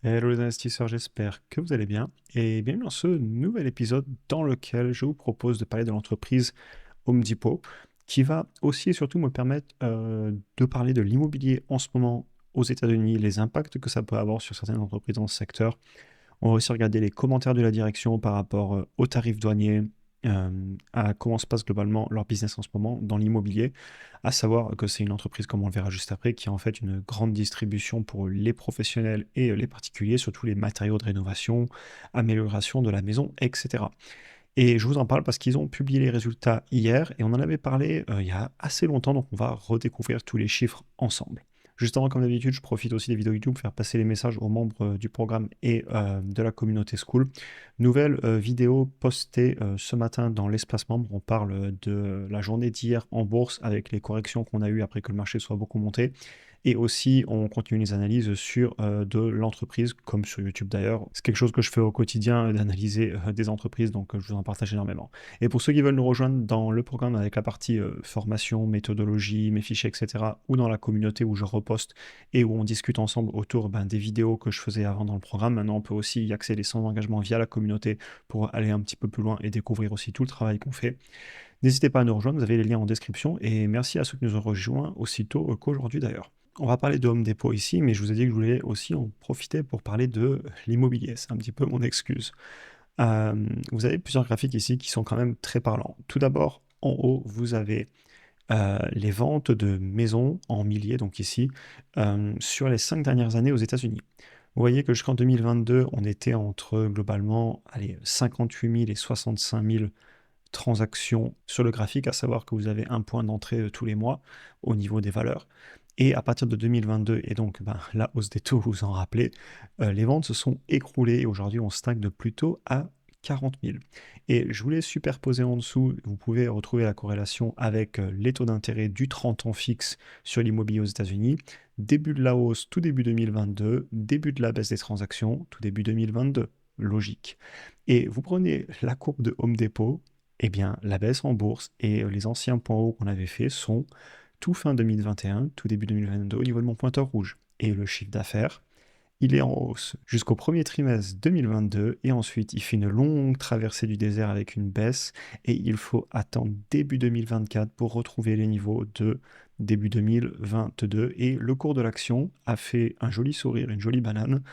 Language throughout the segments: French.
Hello les investisseurs, j'espère que vous allez bien et bienvenue dans ce nouvel épisode dans lequel je vous propose de parler de l'entreprise Home Depot qui va aussi et surtout me permettre de parler de l'immobilier en ce moment aux États-Unis, les impacts que ça peut avoir sur certaines entreprises dans ce secteur. On va aussi regarder les commentaires de la direction par rapport aux tarifs douaniers, à comment se passe globalement leur business en ce moment dans l'immobilier, à savoir que c'est une entreprise, comme on le verra juste après, qui a en fait une grande distribution pour les professionnels et les particuliers, sur tous les matériaux de rénovation, amélioration de la maison, etc. Et je vous en parle parce qu'ils ont publié les résultats hier et on en avait parlé il y a assez longtemps, donc on va redécouvrir tous les chiffres ensemble. Juste avant, comme d'habitude, je profite aussi des vidéos YouTube pour faire passer les messages aux membres du programme et de la communauté School. Nouvelle vidéo postée ce matin dans l'espace membre. On parle de la journée d'hier en bourse avec les corrections qu'on a eues après que le marché soit beaucoup monté. Et aussi, on continue les analyses sur de l'entreprise, comme sur YouTube d'ailleurs. C'est quelque chose que je fais au quotidien, d'analyser des entreprises, donc je vous en partage énormément. Et pour ceux qui veulent nous rejoindre dans le programme avec la partie formation, méthodologie, mes fichiers, etc., ou dans la communauté où je reposte et où on discute ensemble autour des vidéos que je faisais avant dans le programme, maintenant on peut aussi y accéder sans engagement via la communauté pour aller un petit peu plus loin et découvrir aussi tout le travail qu'on fait. N'hésitez pas à nous rejoindre, vous avez les liens en description, et merci à ceux qui nous ont rejoints aussitôt qu'aujourd'hui d'ailleurs. On va parler de Home Depot ici, mais je vous ai dit que je voulais aussi en profiter pour parler de l'immobilier. C'est un petit peu mon excuse. Vous avez plusieurs graphiques ici qui sont quand même très parlants. Tout d'abord, en haut, vous avez les ventes de maisons en milliers, donc ici, sur les 5 dernières années aux États-Unis. Vous voyez que jusqu'en 2022, on était entre globalement 58 000 et 65 000 transactions sur le graphique, à savoir que vous avez un point d'entrée tous les mois au niveau des valeurs. Et à partir de 2022, et donc la hausse des taux, vous vous en rappelez, les ventes se sont écroulées et aujourd'hui on stagne de plutôt à 40 000. Et je voulais superposer en dessous, vous pouvez retrouver la corrélation avec les taux d'intérêt du 30 ans fixe sur l'immobilier aux États-Unis, début de la hausse tout début 2022, début de la baisse des transactions tout début 2022. Logique. Et vous prenez la courbe de Home Depot, eh bien, la baisse en bourse et les anciens points hauts qu'on avait fait sont tout fin 2021, tout début 2022 au niveau de mon pointeur rouge. Et le chiffre d'affaires, il est en hausse jusqu'au premier trimestre 2022 et ensuite il fait une longue traversée du désert avec une baisse et il faut attendre début 2024 pour retrouver les niveaux de début 2022 et le cours de l'action a fait un joli sourire, une jolie banane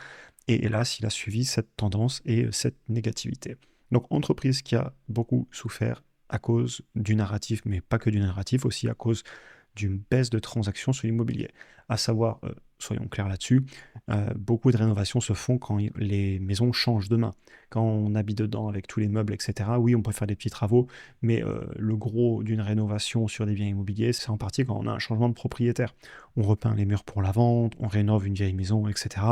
et hélas il a suivi cette tendance et cette négativité. Donc entreprise qui a beaucoup souffert à cause du narratif, mais pas que du narratif, aussi à cause d'une baisse de transactions sur l'immobilier. À savoir, soyons clairs là-dessus, beaucoup de rénovations se font quand les maisons changent de main. Quand on habite dedans avec tous les meubles, etc., oui, on peut faire des petits travaux, mais le gros d'une rénovation sur des biens immobiliers, c'est en partie quand on a un changement de propriétaire. On repeint les murs pour la vente, on rénove une vieille maison, etc.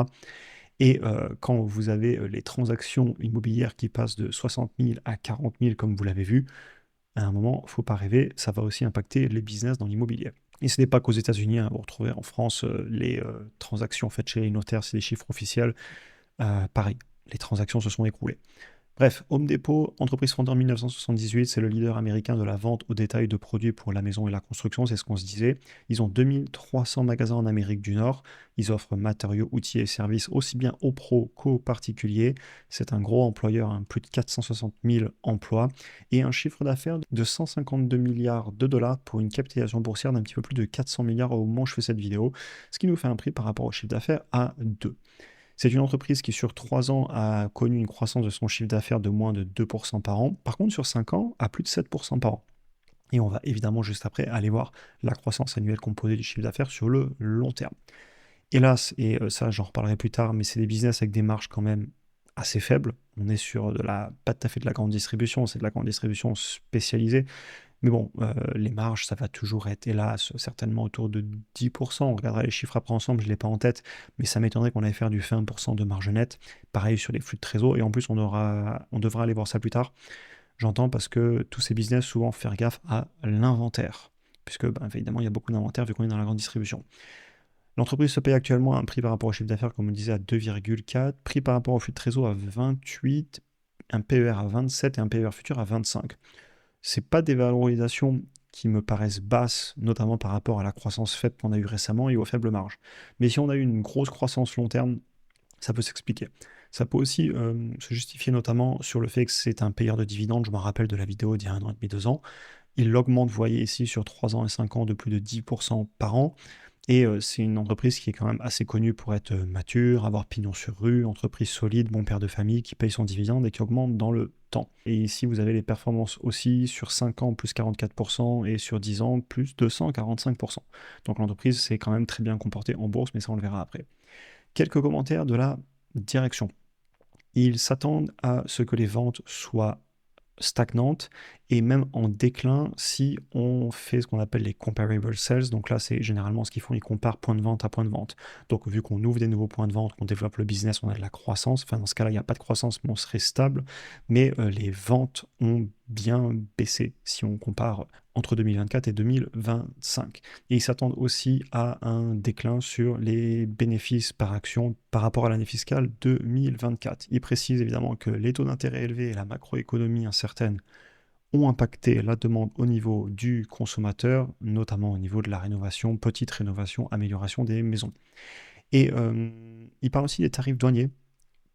Et quand vous avez les transactions immobilières qui passent de 60 000 à 40 000, comme vous l'avez vu, à un moment, il ne faut pas rêver, ça va aussi impacter les business dans l'immobilier. Et ce n'est pas qu'aux États-Unis, hein, vous retrouvez en France les transactions faites chez les notaires, c'est des chiffres officiels. Pareil, les transactions se sont écroulées. Bref, Home Depot, entreprise fondée en 1978, c'est le leader américain de la vente au détail de produits pour la maison et la construction, c'est ce qu'on se disait. Ils ont 2300 magasins en Amérique du Nord. Ils offrent matériaux, outils et services aussi bien aux pros qu'aux particuliers. C'est un gros employeur, hein, plus de 460 000 emplois et un chiffre d'affaires de 152 milliards de dollars pour une capitalisation boursière d'un petit peu plus de 400 milliards au moment où je fais cette vidéo, ce qui nous fait un prix par rapport au chiffre d'affaires à 2. C'est une entreprise qui, sur 3 ans, a connu une croissance de son chiffre d'affaires de moins de 2% par an. Par contre, sur 5 ans, à plus de 7% par an. Et on va évidemment juste après aller voir la croissance annuelle composée du chiffre d'affaires sur le long terme. Hélas, et ça j'en reparlerai plus tard, mais c'est des business avec des marges quand même assez faibles. On est sur pas tout à fait de la grande distribution, c'est de la grande distribution spécialisée. Mais bon, les marges, ça va toujours être, hélas, certainement autour de 10%. On regardera les chiffres après ensemble, je ne l'ai pas en tête, mais ça m'étonnerait qu'on aille faire du 20% de marge nette. Pareil sur les flux de trésor, et en plus, on devra aller voir ça plus tard. J'entends parce que tous ces business, souvent, faire gaffe à l'inventaire, puisque, évidemment, il y a beaucoup d'inventaire vu qu'on est dans la grande distribution. L'entreprise se paye actuellement un prix par rapport au chiffre d'affaires, comme on disait, à 2,4, prix par rapport au flux de trésor à 28, un PER à 27 et un PER futur à 25. C'est pas des valorisations qui me paraissent basses, notamment par rapport à la croissance faible qu'on a eue récemment et aux faibles marges. Mais si on a eu une grosse croissance long terme, Ça peut s'expliquer. Ça peut aussi se justifier notamment sur le fait que c'est un payeur de dividendes. Je me rappelle de la vidéo d'il y a 1 an et demi, 2 ans. Il l'augmente, vous voyez ici, sur 3 ans et 5 ans de plus de 10% par an. Et c'est une entreprise qui est quand même assez connue pour être mature, avoir pignon sur rue, entreprise solide, bon père de famille, qui paye son dividende et qui augmente dans le temps. Et ici, vous avez les performances aussi sur 5 ans, plus 44%, et sur 10 ans, plus 245%. Donc l'entreprise s'est quand même très bien comportée en bourse, mais ça on le verra après. Quelques commentaires de la direction. Ils s'attendent à ce que les ventes soient stagnante et même en déclin si on fait ce qu'on appelle les comparable sales. Donc là, c'est généralement ce qu'ils font, ils comparent point de vente à point de vente. Donc vu qu'on ouvre des nouveaux points de vente, qu'on développe le business, on a de la croissance. Enfin, dans ce cas-là, il n'y a pas de croissance, mais on serait stable. Mais les ventes ont bien baissé si on compare entre 2024 et 2025. Et ils s'attendent aussi à un déclin sur les bénéfices par action par rapport à l'année fiscale 2024. Ils précisent évidemment que les taux d'intérêt élevés et la macroéconomie incertaine ont impacté la demande au niveau du consommateur, notamment au niveau de la rénovation, petite rénovation, amélioration des maisons. Et ils parlent aussi des tarifs douaniers,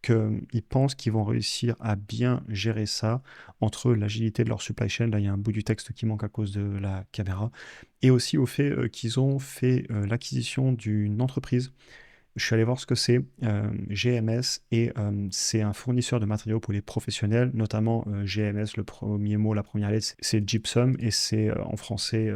qu'ils pensent qu'ils vont réussir à bien gérer ça entre l'agilité de leur supply chain, là il y a un bout du texte qui manque à cause de la caméra, et aussi au fait qu'ils ont fait l'acquisition d'une entreprise. Je suis allé voir ce que c'est, GMS, et c'est un fournisseur de matériaux pour les professionnels, notamment GMS, le premier mot, la première lettre, c'est gypsum, et c'est en français,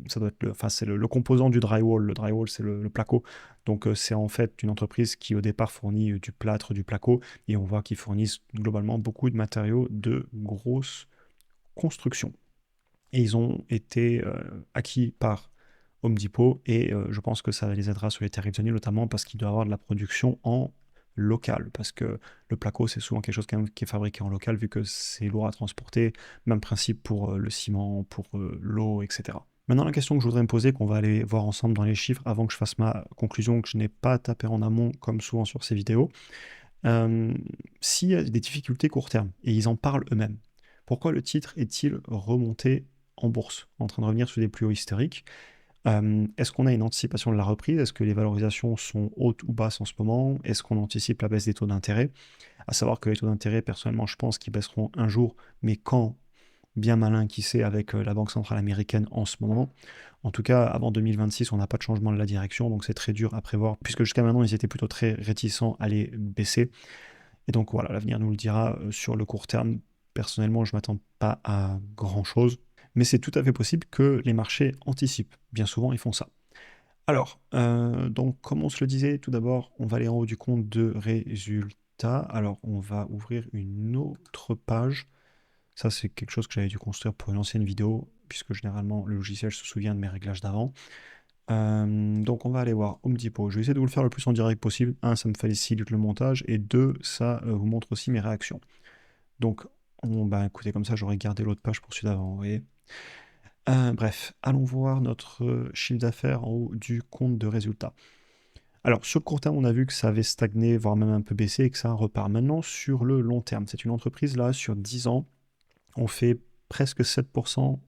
ça doit être c'est le composant du drywall. Le drywall, c'est le placo. Donc c'est en fait une entreprise qui au départ fournit du plâtre, du placo, et on voit qu'ils fournissent globalement beaucoup de matériaux de grosse construction. Et ils ont été acquis par Home Depot, et je pense que ça les aidera sur les tarifs douaniers, notamment parce qu'il doit y avoir de la production en local, parce que le placo c'est souvent quelque chose quand même qui est fabriqué en local vu que c'est lourd à transporter. Même principe pour le ciment, pour l'eau, etc. Maintenant, la question que je voudrais me poser, qu'on va aller voir ensemble dans les chiffres avant que je fasse ma conclusion, que je n'ai pas tapé en amont comme souvent sur ces vidéos, euh, s'il y a des difficultés court terme, et ils en parlent eux-mêmes, pourquoi le titre est-il remonté en bourse, en train de revenir sur des plus hauts historiques? Est-ce qu'on a une anticipation de la reprise? Est-ce que les valorisations sont hautes ou basses en ce moment? Est-ce qu'on anticipe la baisse des taux d'intérêt? À savoir que les taux d'intérêt, personnellement, je pense qu'ils baisseront un jour, mais quand? Bien malin qui sait avec la Banque centrale américaine en ce moment. En tout cas, avant 2026, on n'a pas de changement de la direction, donc c'est très dur à prévoir, puisque jusqu'à maintenant, ils étaient plutôt très réticents à les baisser. Et donc voilà, l'avenir nous le dira. Sur le court terme, personnellement, je ne m'attends pas à grand-chose, mais c'est tout à fait possible que les marchés anticipent. Bien souvent, ils font ça. Alors, donc comme on se le disait, tout d'abord, on va aller en haut du compte de résultats. Alors, on va ouvrir une autre page. Ça, c'est quelque chose que j'avais dû construire pour une ancienne vidéo, puisque généralement, le logiciel se souvient de mes réglages d'avant. Donc on va aller voir Home Depot. Je vais essayer de vous le faire le plus en direct possible. Un, ça me facilite le montage, et deux, ça vous montre aussi mes réactions. Donc, écoutez, comme ça, j'aurais gardé l'autre page pour celui d'avant, vous voyez. Bref, allons voir notre chiffre d'affaires en haut du compte de résultats. Alors, sur le court terme, on a vu que ça avait stagné, voire même un peu baissé, et que ça repart. Maintenant, sur le long terme, c'est une entreprise, là, sur 10 ans, on fait presque 7%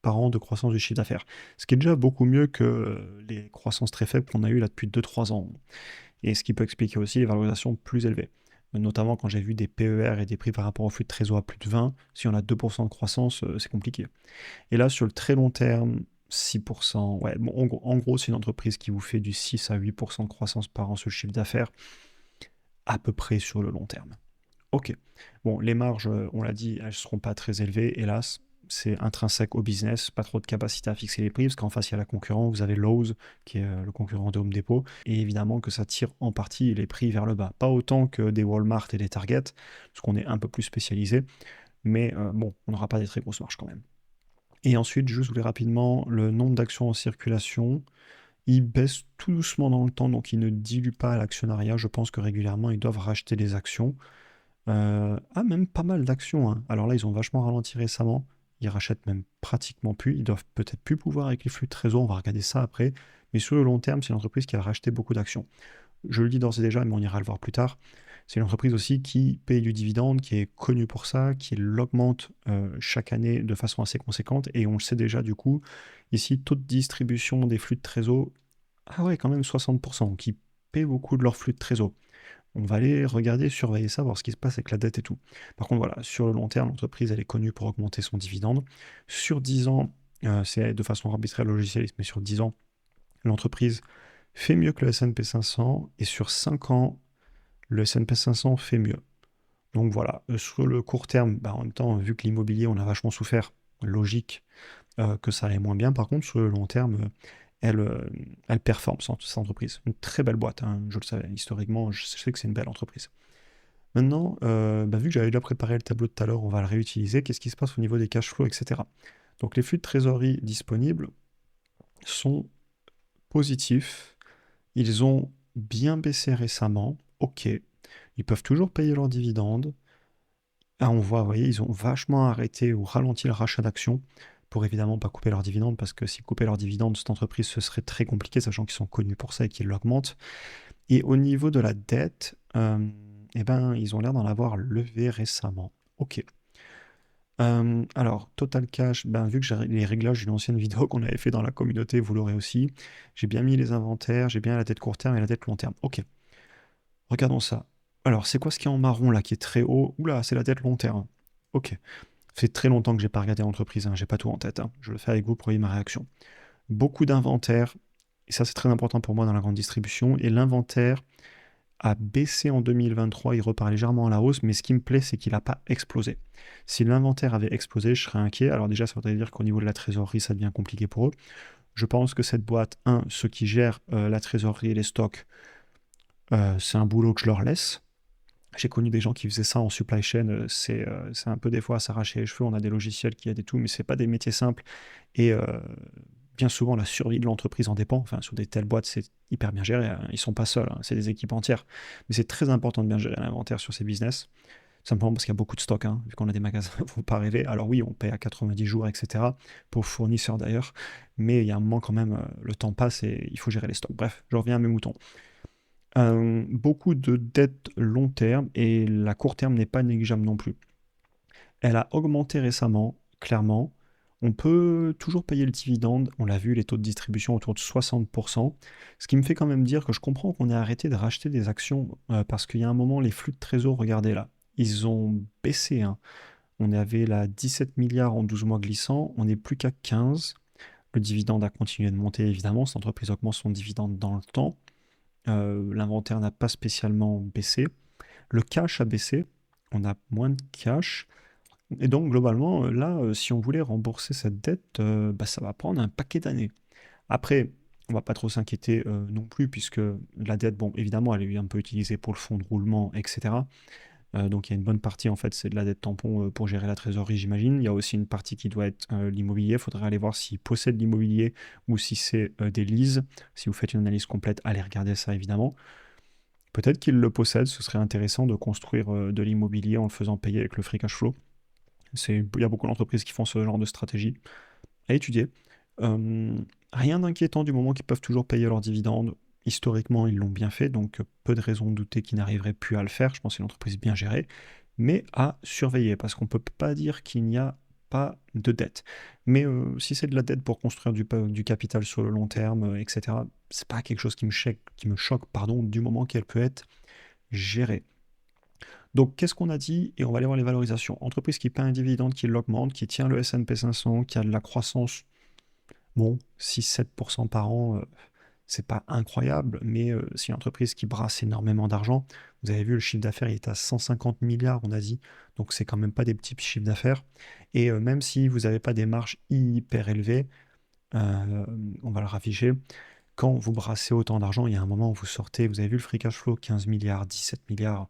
par an de croissance du chiffre d'affaires. Ce qui est déjà beaucoup mieux que les croissances très faibles qu'on a eues là depuis 2-3 ans. Et ce qui peut expliquer aussi les valorisations plus élevées. Notamment quand j'ai vu des PER et des prix par rapport au flux de trésor à plus de 20, si on a 2% de croissance, c'est compliqué. Et là, sur le très long terme, 6%, ouais, bon, en gros, c'est une entreprise qui vous fait du 6 à 8% de croissance par an sur le chiffre d'affaires, à peu près sur le long terme. Ok. Bon, les marges, on l'a dit, elles ne seront pas très élevées, hélas. C'est intrinsèque au business, pas trop de capacité à fixer les prix, parce qu'en face, il y a la concurrence. Vous avez Lowe's, qui est le concurrent de Home Depot, et évidemment que ça tire en partie les prix vers le bas. Pas autant que des Walmart et des Target, parce qu'on est un peu plus spécialisé, mais bon, on n'aura pas des très grosses marges quand même. Et ensuite, juste vous voulais rapidement, le nombre d'actions en circulation, il baisse tout doucement dans le temps, donc il ne dilue pas l'actionnariat. Je pense que régulièrement, ils doivent racheter des actions. Même pas mal d'actions, hein. Alors là, ils ont vachement ralenti récemment. Ils rachètent même pratiquement plus. Ils doivent peut-être plus pouvoir avec les flux de trésor. On va regarder ça après. Mais sur le long terme, c'est une entreprise qui a racheté beaucoup d'actions. Je le dis d'ores et déjà, mais on ira le voir plus tard. C'est une entreprise aussi qui paye du dividende, qui est connue pour ça, qui l'augmente chaque année de façon assez conséquente. Et on le sait déjà du coup. Ici, taux de distribution des flux de trésor. Ah ouais, quand même 60%, qui paient beaucoup de leur flux de trésor. On va aller regarder, surveiller ça, voir ce qui se passe avec la dette et tout. Par contre, voilà, sur le long terme, l'entreprise, elle est connue pour augmenter son dividende. Sur 10 ans, c'est de façon arbitraire logicialiste, mais sur 10 ans, l'entreprise fait mieux que le S&P 500 et sur 5 ans, le S&P 500 fait mieux. Donc voilà, sur le court terme, bah, en même temps, vu que l'immobilier, on a vachement souffert, logique que ça allait moins bien. Par contre, sur le long terme, elle, euh, elle performe, cette entreprise. Une très belle boîte, hein, je le savais. Historiquement, je sais que c'est une belle entreprise. Maintenant, bah, vu que j'avais déjà préparé le tableau de tout à l'heure, on va le réutiliser. Qu'est-ce qui se passe au niveau des cash flows, etc. Donc les flux de trésorerie disponibles sont positifs. Ils ont bien baissé récemment. Ok. Ils peuvent toujours payer leurs dividendes. Ah, on voit, vous voyez, ils ont vachement arrêté ou ralenti le rachat d'actions pour évidemment pas couper leurs dividendes, parce que s'ils coupaient leurs dividendes, cette entreprise, ce serait très compliqué, sachant qu'ils sont connus pour ça et qu'ils l'augmentent. Et au niveau de la dette, eh ben, ils ont l'air d'en avoir levé récemment. Ok. Alors, total cash, ben, vu que j'ai les réglages d'une ancienne vidéo qu'on avait fait dans la communauté, vous l'aurez aussi. J'ai bien mis les inventaires, j'ai bien la dette court terme et la dette long terme. Ok, regardons ça. Alors, c'est quoi ce qui est en marron là, qui est très haut? Oula, c'est la dette long terme. Ok. Ça fait très longtemps que j'ai pas regardé l'entreprise, hein, j'ai pas tout en tête, hein. Je le fais avec vous pour voyez ma réaction. Beaucoup d'inventaire, et ça c'est très important pour moi dans la grande distribution, et l'inventaire a baissé en 2023, il repart légèrement à la hausse, mais ce qui me plaît, c'est qu'il n'a pas explosé. Si l'inventaire avait explosé, je serais inquiet. Alors déjà, ça voudrait dire qu'au niveau de la trésorerie, ça devient compliqué pour eux. Je pense que cette boîte, ceux qui gèrent la trésorerie et les stocks, c'est un boulot que je leur laisse. J'ai connu des gens qui faisaient ça en supply chain, c'est un peu des fois à s'arracher les cheveux, on a des logiciels qui aident et tout, mais c'est pas des métiers simples. Et bien souvent, la survie de l'entreprise en dépend. Enfin, sur des telles boîtes, c'est hyper bien géré, hein. Ils sont pas seuls, hein, c'est des équipes entières. Mais c'est très important de bien gérer l'inventaire sur ces business, simplement parce qu'il y a beaucoup de stocks, hein, vu qu'on a des magasins, faut pas rêver. Alors oui, on paye à 90 jours, etc., pour fournisseurs d'ailleurs, mais il y a un moment quand même, le temps passe et il faut gérer les stocks. Bref, je reviens à mes moutons. Beaucoup de dettes long terme et la court terme n'est pas négligeable non plus. Elle a augmenté récemment, clairement. On peut toujours payer le dividende, on l'a vu, les taux de distribution autour de 60%, ce qui me fait quand même dire que je comprends qu'on ait arrêté de racheter des actions, parce qu'il y a un moment, les flux de trésor, regardez là, ils ont baissé, hein. On avait là 17 milliards en 12 mois glissants, on n'est plus qu'à 15. Le dividende a continué de monter, évidemment, cette entreprise augmente son dividende dans le temps. L'inventaire n'a pas spécialement baissé. Le cash a baissé, on a moins de cash. Et donc, globalement, là, si on voulait rembourser cette dette, bah, ça va prendre un paquet d'années. Après, on va pas trop s'inquiéter non plus, puisque la dette, bon, évidemment, elle est un peu utilisée pour le fonds de roulement, etc. Donc, il y a une bonne partie, en fait, c'est de la dette tampon pour gérer la trésorerie, j'imagine. Il y a aussi une partie qui doit être l'immobilier. Il faudrait aller voir s'ils possèdent l'immobilier ou si c'est des leases. Si vous faites une analyse complète, allez regarder ça, évidemment. Peut-être qu'ils le possèdent, ce serait intéressant de construire de l'immobilier en le faisant payer avec le free cash flow. Il y a beaucoup d'entreprises qui font ce genre de stratégie à étudier. Euh, Rien d'inquiétant du moment qu'ils peuvent toujours payer leurs dividendes. Historiquement, ils l'ont bien fait, donc peu de raisons de douter qu'ils n'arriveraient plus à le faire. Je pense que c'est une entreprise bien gérée, mais à surveiller, parce qu'on ne peut pas dire qu'il n'y a pas de dette. Mais si c'est de la dette pour construire du capital sur le long terme, etc., c'est pas quelque chose qui me choque, pardon, du moment qu'elle peut être gérée. Donc, qu'est-ce qu'on a dit? Et on va aller voir les valorisations. Entreprise qui paie un dividende, qui l'augmente, qui tient le S&P 500, qui a de la croissance, bon, 6-7% par an, c'est pas incroyable, mais c'est une entreprise qui brasse énormément d'argent. Vous avez vu, le chiffre d'affaires, il est à 150 milliards, on a dit, donc c'est quand même pas des petits chiffres d'affaires. Et même si vous n'avez pas des marges hyper élevées, euh, on va le rafficher, quand vous brassez autant d'argent, il y a un moment où vous sortez, vous avez vu le free cash flow, 15 milliards, 17 milliards,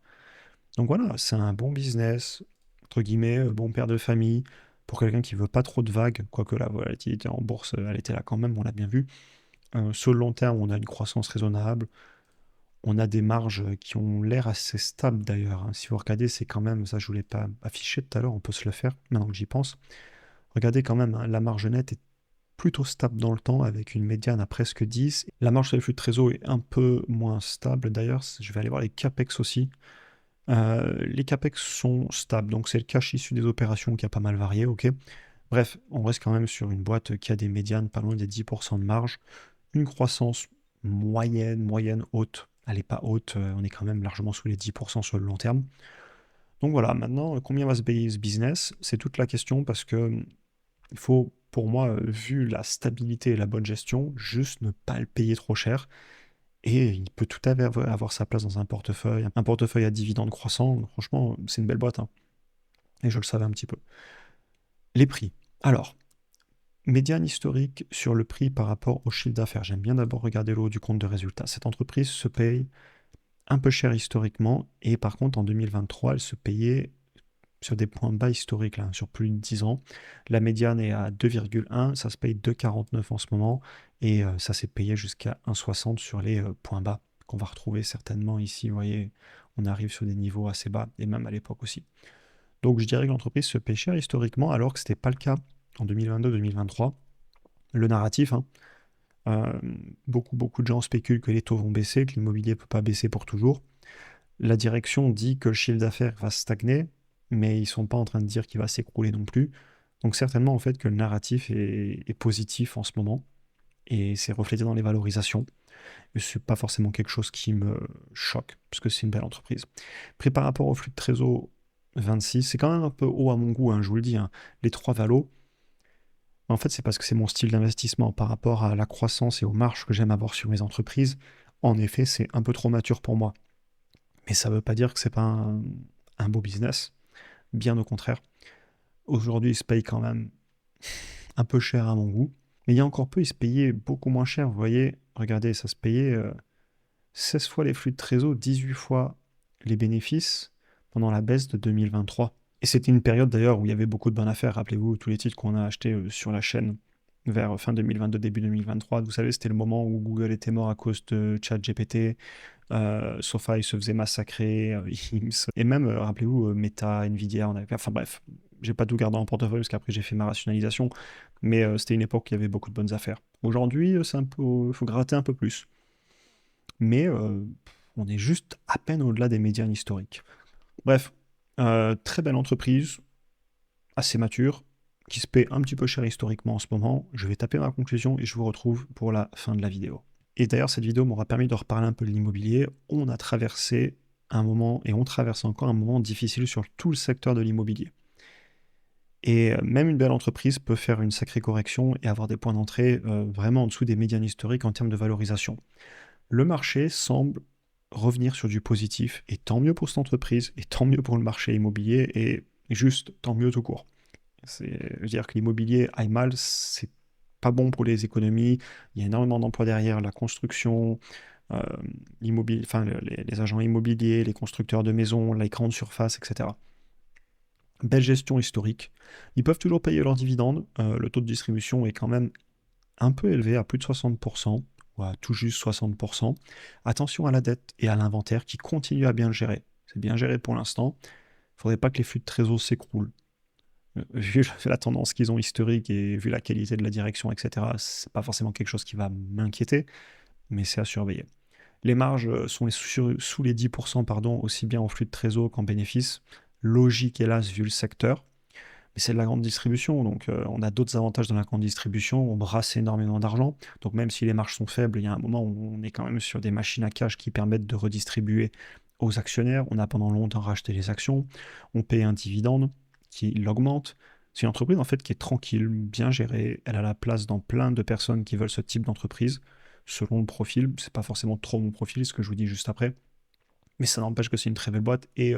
donc voilà, c'est un bon business, entre guillemets, bon père de famille, pour quelqu'un qui veut pas trop de vagues, quoique la volatilité en bourse, elle était là quand même, on l'a bien vu. Sur le long terme, on a une croissance raisonnable, on a des marges qui ont l'air assez stables d'ailleurs, hein. Si vous regardez, c'est quand même, ça je voulais pas afficher tout à l'heure, on peut se le faire maintenant que j'y pense. Regardez quand même, hein, la marge nette est plutôt stable dans le temps, avec une médiane à presque 10. La marge sur les flux de trésor est un peu moins stable d'ailleurs, je vais aller voir les CAPEX aussi. Les CAPEX sont stables, donc c'est le cash issu des opérations qui a pas mal varié, ok. Bref, on reste quand même sur une boîte qui a des médianes pas loin des 10% de marge, une croissance moyenne haute, elle n'est pas haute, on est quand même largement sous les 10% sur le long terme. Donc voilà, maintenant, combien va se payer ce business? C'est toute la question parce que il faut, pour moi, vu la stabilité et la bonne gestion, juste ne pas le payer trop cher. Et il peut tout à fait avoir sa place dans un portefeuille à dividendes croissants. Franchement, c'est une belle boîte, hein. Et je le savais un petit peu. Les prix. Alors, médiane historique sur le prix par rapport au chiffre d'affaires. J'aime bien d'abord regarder le haut du compte de résultat. Cette entreprise se paye un peu cher historiquement, et par contre, en 2023, elle se payait sur des points bas historiques, là, sur plus de 10 ans. La médiane est à 2,1, ça se paye 2,49 en ce moment, et ça s'est payé jusqu'à 1,60 sur les points bas qu'on va retrouver certainement ici. Vous voyez, on arrive sur des niveaux assez bas, et même à l'époque aussi. Donc je dirais que l'entreprise se paye cher historiquement, alors que ce n'était pas le cas en 2022-2023. Le narratif, hein, euh, beaucoup de gens spéculent que les taux vont baisser, que l'immobilier ne peut pas baisser pour toujours. La direction dit que le chiffre d'affaires va stagner, mais ils ne sont pas en train de dire qu'il va s'écrouler non plus. Donc certainement en fait que le narratif est positif en ce moment, et c'est reflété dans les valorisations. Et c'est pas forcément quelque chose qui me choque, parce que c'est une belle entreprise. Prix par rapport au flux de trésor 26, c'est quand même un peu haut à mon goût, hein, je vous le dis, hein. Les trois valos, en fait c'est parce que c'est mon style d'investissement par rapport à la croissance et aux marges que j'aime avoir sur mes entreprises. En effet, c'est un peu trop mature pour moi. Mais ça ne veut pas dire que c'est pas un beau business, bien au contraire. Aujourd'hui, il se paye quand même un peu cher à mon goût. Mais il y a encore peu, il se payait beaucoup moins cher. Vous voyez, regardez, ça se payait 16 fois les flux de trésor, 18 fois les bénéfices pendant la baisse de 2023. Et c'était une période d'ailleurs où il y avait beaucoup de bonnes affaires. Rappelez-vous, tous les titres qu'on a achetés sur la chaîne vers fin 2022, début 2023. Vous savez, c'était le moment où Google était mort à cause de ChatGPT. SoFi se faisait massacrer, IMS, et même, rappelez-vous, Meta, Nvidia, enfin bref, j'ai pas tout gardé en portefeuille parce qu'après j'ai fait ma rationalisation, mais c'était une époque où il y avait beaucoup de bonnes affaires. Aujourd'hui, c'est un peu, faut gratter un peu plus, mais on est juste à peine au-delà des médianes historiques. Bref, très belle entreprise, assez mature, qui se paie un petit peu cher historiquement en ce moment. Je vais taper ma conclusion et je vous retrouve pour la fin de la vidéo. Et d'ailleurs, cette vidéo m'aura permis de reparler un peu de l'immobilier. On a traversé un moment, et on traverse encore un moment difficile sur tout le secteur de l'immobilier. Et même une belle entreprise peut faire une sacrée correction et avoir des points d'entrée vraiment en dessous des médianes historiques en termes de valorisation. Le marché semble revenir sur du positif, et tant mieux pour cette entreprise, et tant mieux pour le marché immobilier, et juste tant mieux tout court. C'est-à-dire que l'immobilier aille mal, c'est pas bon pour les économies. Il y a énormément d'emplois derrière, la construction, euh, enfin, les agents immobiliers, les constructeurs de maisons, les grandes surfaces, etc. Belle gestion historique. Ils peuvent toujours payer leurs dividendes. Le taux de distribution est quand même un peu élevé, à plus de 60%, ou à tout juste 60%. Attention à la dette et à l'inventaire qui continuent à bien le gérer. C'est bien géré pour l'instant. Il ne faudrait pas que les flux de trésor s'écroulent. Vu la tendance qu'ils ont historique et vu la qualité de la direction, etc., c'est pas forcément quelque chose qui va m'inquiéter, mais c'est à surveiller. Les marges sont sous les 10%, pardon, aussi bien en flux de trésor qu'en bénéfices. Logique, hélas, vu le secteur. Mais c'est de la grande distribution, donc on a d'autres avantages dans la grande distribution. On brasse énormément d'argent. Donc même si les marges sont faibles, il y a un moment où on est quand même sur des machines à cash qui permettent de redistribuer aux actionnaires. On a pendant longtemps racheté les actions. On paye un dividende qui l'augmente. C'est une entreprise en fait qui est tranquille, bien gérée. Elle a la place dans plein de personnes qui veulent ce type d'entreprise. Selon le profil, c'est pas forcément trop mon profil, ce que je vous dis juste après. Mais ça n'empêche que c'est une très belle boîte. Et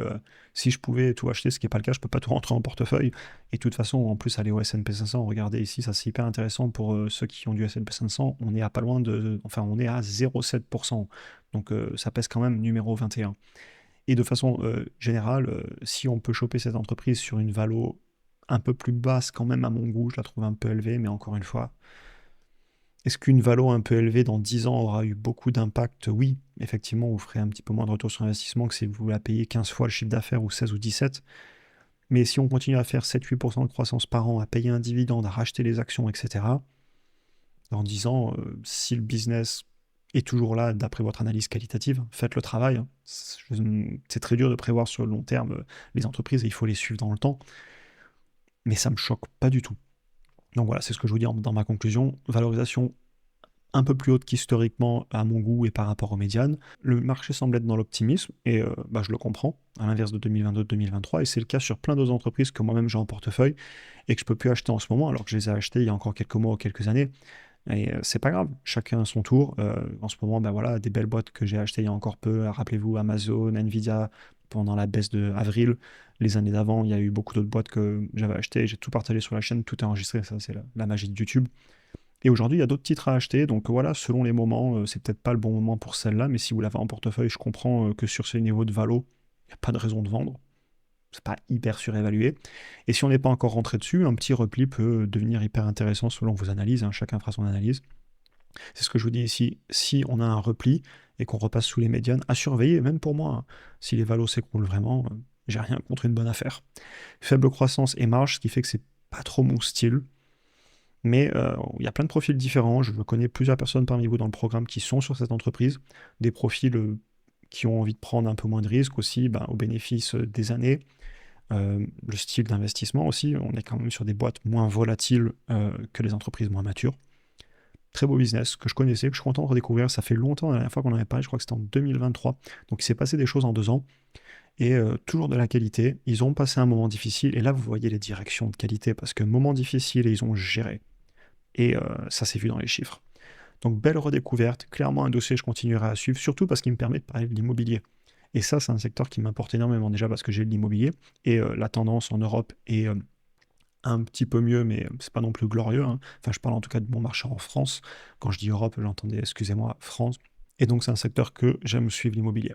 si je pouvais tout acheter, ce qui n'est pas le cas, je ne peux pas tout rentrer en portefeuille. Et de toute façon, en plus, aller au S&P 500, regardez ici, ça c'est hyper intéressant pour ceux qui ont du S&P 500. On est à pas loin de. Enfin, on est à 0,7%. Donc ça pèse quand même numéro 21. Et de façon générale, si on peut choper cette entreprise sur une valo un peu plus basse, quand même à mon goût, je la trouve un peu élevée, mais encore une fois, est-ce qu'une valo un peu élevée dans 10 ans aura eu beaucoup d'impact? Oui, effectivement, vous ferez un petit peu moins de retour sur investissement que si vous la payez 15 fois le chiffre d'affaires ou 16 ou 17. Mais si on continue à faire 7-8% de croissance par an, à payer un dividende, à racheter les actions, etc., dans 10 ans, si le business est toujours là, d'après votre analyse qualitative, faites le travail, hein. C'est très dur de prévoir sur le long terme les entreprises et il faut les suivre dans le temps. Mais ça ne me choque pas du tout. Donc voilà, c'est ce que je vous dis dans ma conclusion. Valorisation un peu plus haute qu'historiquement à mon goût et par rapport aux médianes. Le marché semble être dans l'optimisme et je le comprends, à l'inverse de 2022-2023, et c'est le cas sur plein d'autres entreprises que moi-même j'ai en portefeuille et que je peux plus acheter en ce moment alors que je les ai achetées il y a encore quelques mois ou quelques années. Et c'est pas grave, chacun à son tour. En ce moment, voilà, des belles boîtes que j'ai achetées il y a encore peu. Rappelez-vous, Amazon, Nvidia, pendant la baisse de avril. Les années d'avant, il y a eu beaucoup d'autres boîtes que j'avais achetées. J'ai tout partagé sur la chaîne, tout est enregistré. Ça, c'est la magie de YouTube. Et aujourd'hui, il y a d'autres titres à acheter. Donc voilà, selon les moments, c'est peut-être pas le bon moment pour celle-là. Mais si vous l'avez en portefeuille, je comprends que sur ces niveaux de valo, il n'y a pas de raison de vendre. C'est pas hyper surévalué. Et si on n'est pas encore rentré dessus, un petit repli peut devenir hyper intéressant selon vos analyses, hein. Chacun fera son analyse. C'est ce que je vous dis ici. Si on a un repli et qu'on repasse sous les médianes, à surveiller, même pour moi, hein. Si les valos s'écroulent vraiment, j'ai rien contre une bonne affaire. Faible croissance et marge, ce qui fait que c'est pas trop mon style. Mais il y a plein de profils différents. Je connais plusieurs personnes parmi vous dans le programme qui sont sur cette entreprise. Des profils qui ont envie de prendre un peu moins de risques aussi, au bénéfice des années. Le style d'investissement aussi. On est quand même sur des boîtes moins volatiles que les entreprises moins matures. Très beau business que je connaissais, que je suis content de redécouvrir. Ça fait longtemps, la dernière fois qu'on en avait parlé, je crois que c'était en 2023. Donc il s'est passé des choses en 2 ans. Et toujours de la qualité. Ils ont passé un moment difficile. Et là, vous voyez les directions de qualité parce que moment difficile et ils ont géré. Et ça s'est vu dans les chiffres. Donc belle redécouverte. Clairement un dossier que je continuerai à suivre, surtout parce qu'il me permet de parler de l'immobilier. Et ça, c'est un secteur qui m'importe énormément déjà parce que j'ai de l'immobilier. Et la tendance en Europe est un petit peu mieux, mais c'est pas non plus glorieux, hein. Enfin, je parle en tout cas de mon marché en France. Quand je dis Europe, j'entendais, excusez-moi, France. Et donc, c'est un secteur que j'aime suivre, l'immobilier.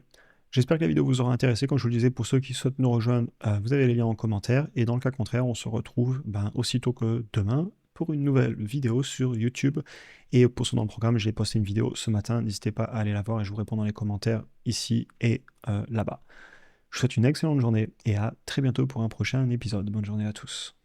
J'espère que la vidéo vous aura intéressé. Comme je vous le disais, pour ceux qui souhaitent nous rejoindre, vous avez les liens en commentaire. Et dans le cas contraire, on se retrouve aussitôt que demain pour une nouvelle vidéo sur YouTube. Et pour ceux dans le programme, j'ai posté une vidéo ce matin. N'hésitez pas à aller la voir et je vous réponds dans les commentaires ici et là-bas. Je vous souhaite une excellente journée et à très bientôt pour un prochain épisode. Bonne journée à tous.